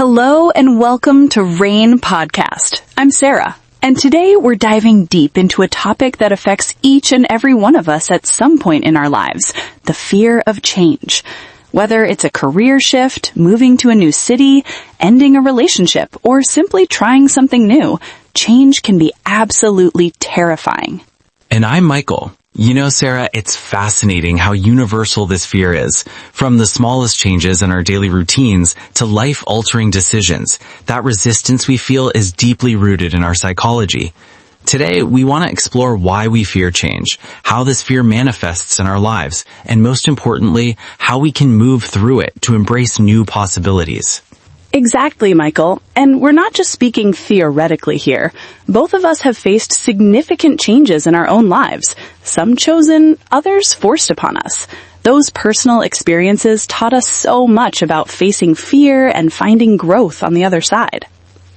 Hello and welcome to Rain Podcast. I'm Sarah, and today we're diving deep into a topic that affects each and every one of us at some point in our lives, the fear of change. Whether it's a career shift, moving to a new city, ending a relationship, or simply trying something new, change can be absolutely terrifying. And I'm Michael. You know, Sarah, it's fascinating how universal this fear is. From the smallest changes in our daily routines to life-altering decisions, that resistance we feel is deeply rooted in our psychology. Today, we want to explore why we fear change, how this fear manifests in our lives, and most importantly, how we can move through it to embrace new possibilities. Exactly, Michael. And we're not just speaking theoretically here. Both of us have faced significant changes in our own lives. Some chosen, others forced upon us. Those personal experiences taught us so much about facing fear and finding growth on the other side.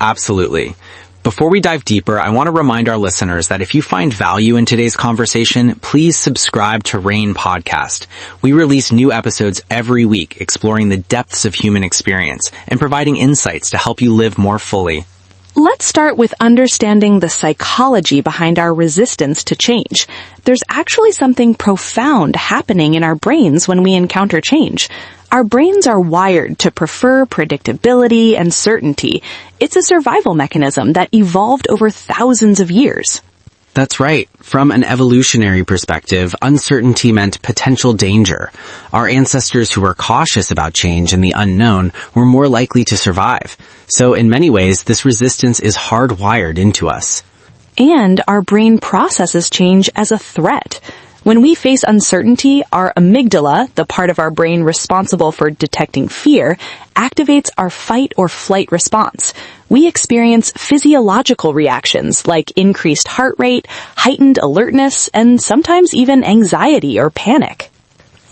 Absolutely. Before we dive deeper, I want to remind our listeners that if you find value in today's conversation, please subscribe to Rain Podcast. We release new episodes every week exploring the depths of human experience and providing insights to help you live more fully. Let's start with understanding the psychology behind our resistance to change. There's actually something profound happening in our brains when we encounter change. Our brains are wired to prefer predictability and certainty. It's a survival mechanism that evolved over thousands of years. That's right. From an evolutionary perspective, uncertainty meant potential danger. Our ancestors who were cautious about change and the unknown were more likely to survive. So in many ways, this resistance is hardwired into us. And our brain processes change as a threat. When we face uncertainty, our amygdala, the part of our brain responsible for detecting fear, activates our fight or flight response. We experience physiological reactions like increased heart rate, heightened alertness, and sometimes even anxiety or panic.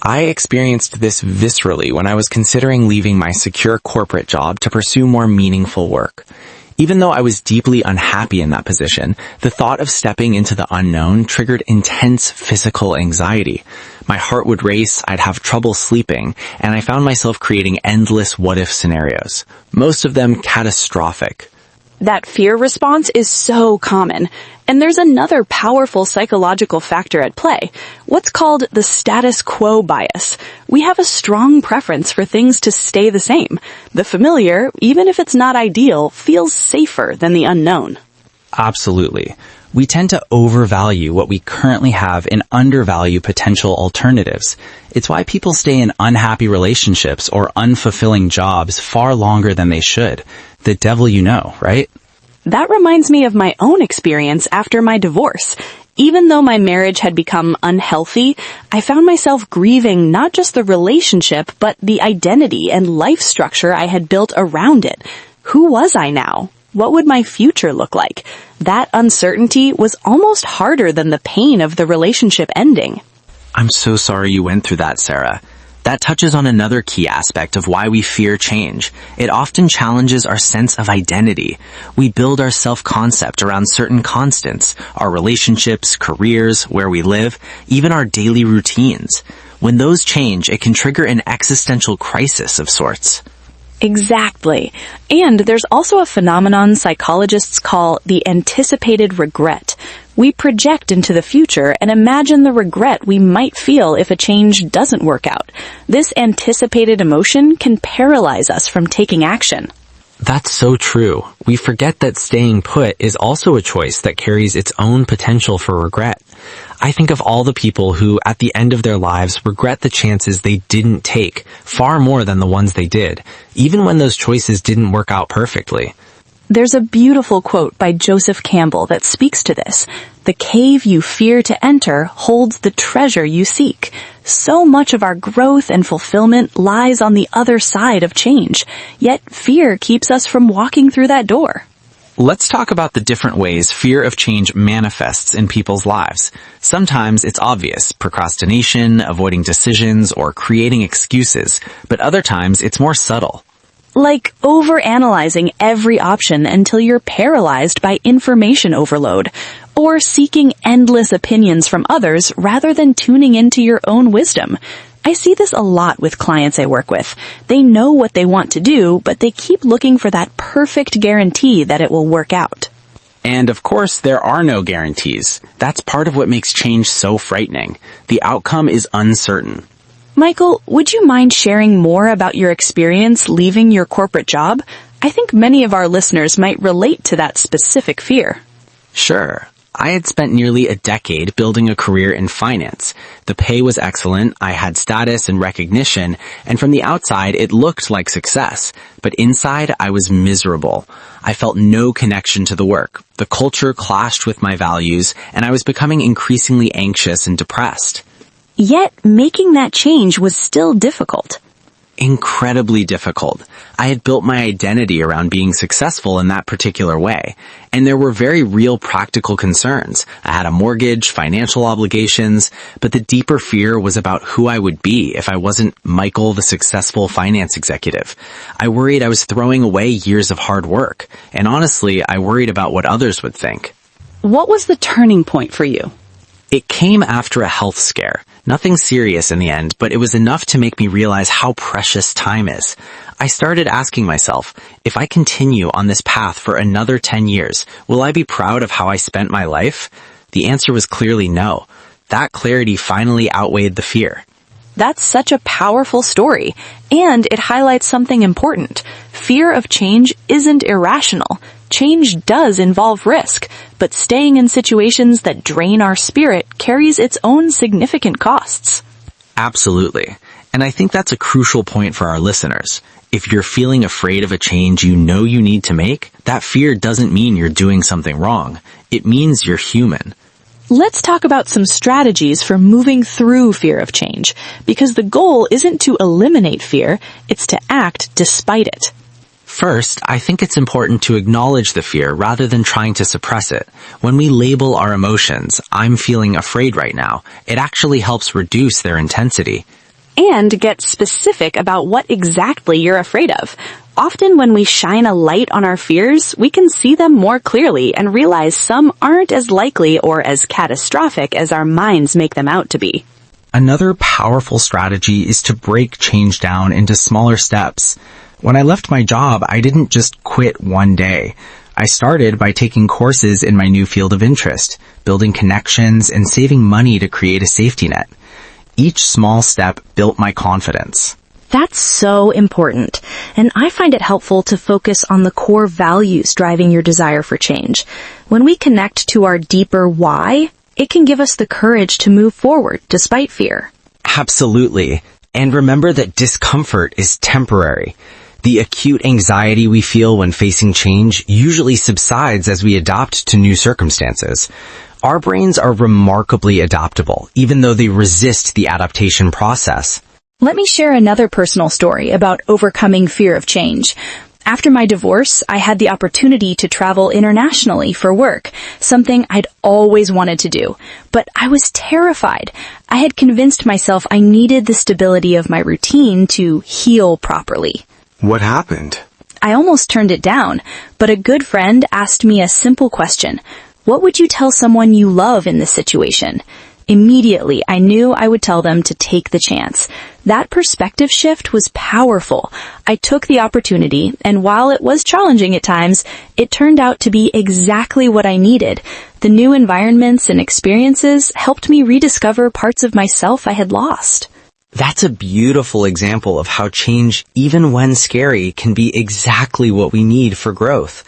I experienced this viscerally when I was considering leaving my secure corporate job to pursue more meaningful work. Even though I was deeply unhappy in that position, the thought of stepping into the unknown triggered intense physical anxiety. My heart would race, I'd have trouble sleeping, and I found myself creating endless what-if scenarios, most of them catastrophic. That fear response is so common. And there's another powerful psychological factor at play, what's called the status quo bias. We have a strong preference for things to stay the same. The familiar, even if it's not ideal, feels safer than the unknown. Absolutely. We tend to overvalue what we currently have and undervalue potential alternatives. It's why people stay in unhappy relationships or unfulfilling jobs far longer than they should. The devil you know, right? That reminds me of my own experience after my divorce. Even though my marriage had become unhealthy, I found myself grieving not just the relationship, but the identity and life structure I had built around it. Who was I now? What would my future look like? That uncertainty was almost harder than the pain of the relationship ending. I'm so sorry you went through that, Sarah. That touches on another key aspect of why we fear change. It often challenges our sense of identity. We build our self-concept around certain constants, our relationships, careers, where we live, even our daily routines. When those change, it can trigger an existential crisis of sorts. Exactly. And there's also a phenomenon psychologists call the anticipated regret. We project into the future and imagine the regret we might feel if a change doesn't work out. This anticipated emotion can paralyze us from taking action. That's so true. We forget that staying put is also a choice that carries its own potential for regret. I think of all the people who, at the end of their lives, regret the chances they didn't take far more than the ones they did, even when those choices didn't work out perfectly. There's a beautiful quote by Joseph Campbell that speaks to this. The cave you fear to enter holds the treasure you seek. So much of our growth and fulfillment lies on the other side of change, yet fear keeps us from walking through that door. Let's talk about the different ways fear of change manifests in people's lives. Sometimes it's obvious, procrastination, avoiding decisions, or creating excuses, but other times it's more subtle. Like overanalyzing every option until you're paralyzed by information overload, or seeking endless opinions from others rather than tuning into your own wisdom. I see this a lot with clients I work with. They know what they want to do, but they keep looking for that perfect guarantee that it will work out. And of course, there are no guarantees. That's part of what makes change so frightening. The outcome is uncertain. Michael, would you mind sharing more about your experience leaving your corporate job? I think many of our listeners might relate to that specific fear. Sure. I had spent nearly a decade building a career in finance. The pay was excellent, I had status and recognition, and from the outside it looked like success. But inside I was miserable. I felt no connection to the work. The culture clashed with my values, and I was becoming increasingly anxious and depressed. Yet, making that change was still difficult. Incredibly difficult. I had built my identity around being successful in that particular way, and there were very real practical concerns. I had a mortgage, financial obligations, but the deeper fear was about who I would be if I wasn't Michael, the successful finance executive. I worried I was throwing away years of hard work, and honestly, I worried about what others would think. What was the turning point for you? It came after a health scare. Nothing serious in the end, but it was enough to make me realize how precious time is. I started asking myself, if I continue on this path for another 10 years, will I be proud of how I spent my life? The answer was clearly no. That clarity finally outweighed the fear. That's such a powerful story, and it highlights something important. Fear of change isn't irrational. Change does involve risk, but staying in situations that drain our spirit carries its own significant costs. Absolutely. And I think that's a crucial point for our listeners. If you're feeling afraid of a change you know you need to make, that fear doesn't mean you're doing something wrong. It means you're human. Let's talk about some strategies for moving through fear of change, because the goal isn't to eliminate fear, it's to act despite it. First, I think it's important to acknowledge the fear rather than trying to suppress it. When we label our emotions, I'm feeling afraid right now, it actually helps reduce their intensity. And get specific about what exactly you're afraid of. Often when we shine a light on our fears, we can see them more clearly and realize some aren't as likely or as catastrophic as our minds make them out to be. Another powerful strategy is to break change down into smaller steps. When I left my job, I didn't just quit one day. I started by taking courses in my new field of interest, building connections, and saving money to create a safety net. Each small step built my confidence. That's so important, and I find it helpful to focus on the core values driving your desire for change. When we connect to our deeper why, it can give us the courage to move forward despite fear. Absolutely. And remember that discomfort is temporary. The acute anxiety we feel when facing change usually subsides as we adapt to new circumstances. Our brains are remarkably adaptable, even though they resist the adaptation process. Let me share another personal story about overcoming fear of change. After my divorce, I had the opportunity to travel internationally for work, something I'd always wanted to do. But I was terrified. I had convinced myself I needed the stability of my routine to heal properly. What happened? I almost turned it down, but a good friend asked me a simple question. What would you tell someone you love in this situation? Immediately, I knew I would tell them to take the chance. That perspective shift was powerful. I took the opportunity, and while it was challenging at times, it turned out to be exactly what I needed. The new environments and experiences helped me rediscover parts of myself I had lost. That's a beautiful example of how change, even when scary, can be exactly what we need for growth.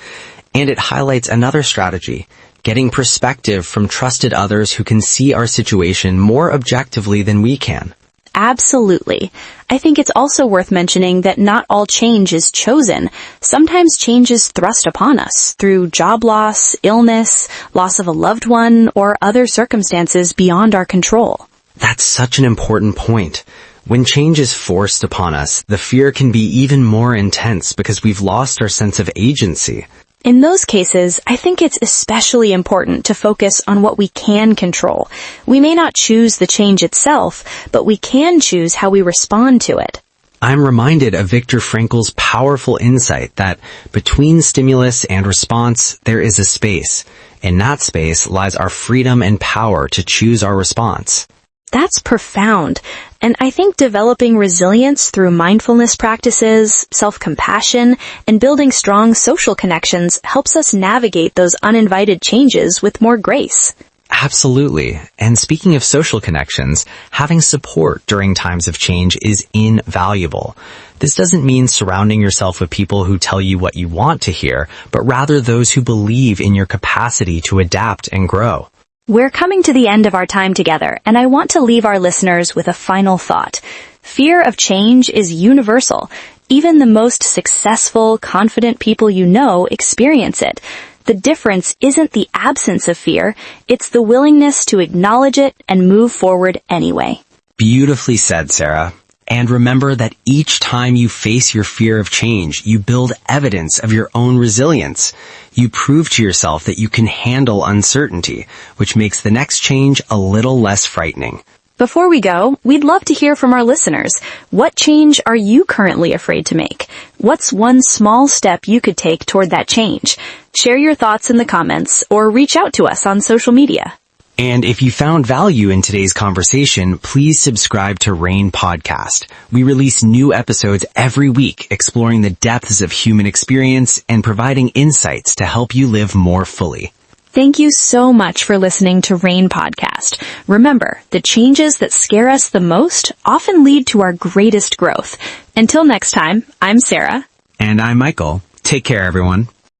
And it highlights another strategy, getting perspective from trusted others who can see our situation more objectively than we can. Absolutely. I think it's also worth mentioning that not all change is chosen. Sometimes change is thrust upon us through job loss, illness, loss of a loved one, or other circumstances beyond our control. That's such an important point. When change is forced upon us, the fear can be even more intense because we've lost our sense of agency. In those cases, I think it's especially important to focus on what we can control. We may not choose the change itself, but we can choose how we respond to it. I'm reminded of Viktor Frankl's powerful insight that between stimulus and response, there is a space. In that space lies our freedom and power to choose our response. That's profound. And I think developing resilience through mindfulness practices, self-compassion, and building strong social connections helps us navigate those uninvited changes with more grace. Absolutely. And speaking of social connections, having support during times of change is invaluable. This doesn't mean surrounding yourself with people who tell you what you want to hear, but rather those who believe in your capacity to adapt and grow. We're coming to the end of our time together, and I want to leave our listeners with a final thought. Fear of change is universal. Even the most successful, confident people you know experience it. The difference isn't the absence of fear, it's the willingness to acknowledge it and move forward anyway. Beautifully said, Sarah. And remember that each time you face your fear of change, you build evidence of your own resilience. You prove to yourself that you can handle uncertainty, which makes the next change a little less frightening. Before we go, we'd love to hear from our listeners. What change are you currently afraid to make? What's one small step you could take toward that change? Share your thoughts in the comments or reach out to us on social media. And if you found value in today's conversation, please subscribe to Rain Podcast. We release new episodes every week exploring the depths of human experience and providing insights to help you live more fully. Thank you so much for listening to Rain Podcast. Remember, the changes that scare us the most often lead to our greatest growth. Until next time, I'm Sarah. And I'm Michael. Take care, everyone.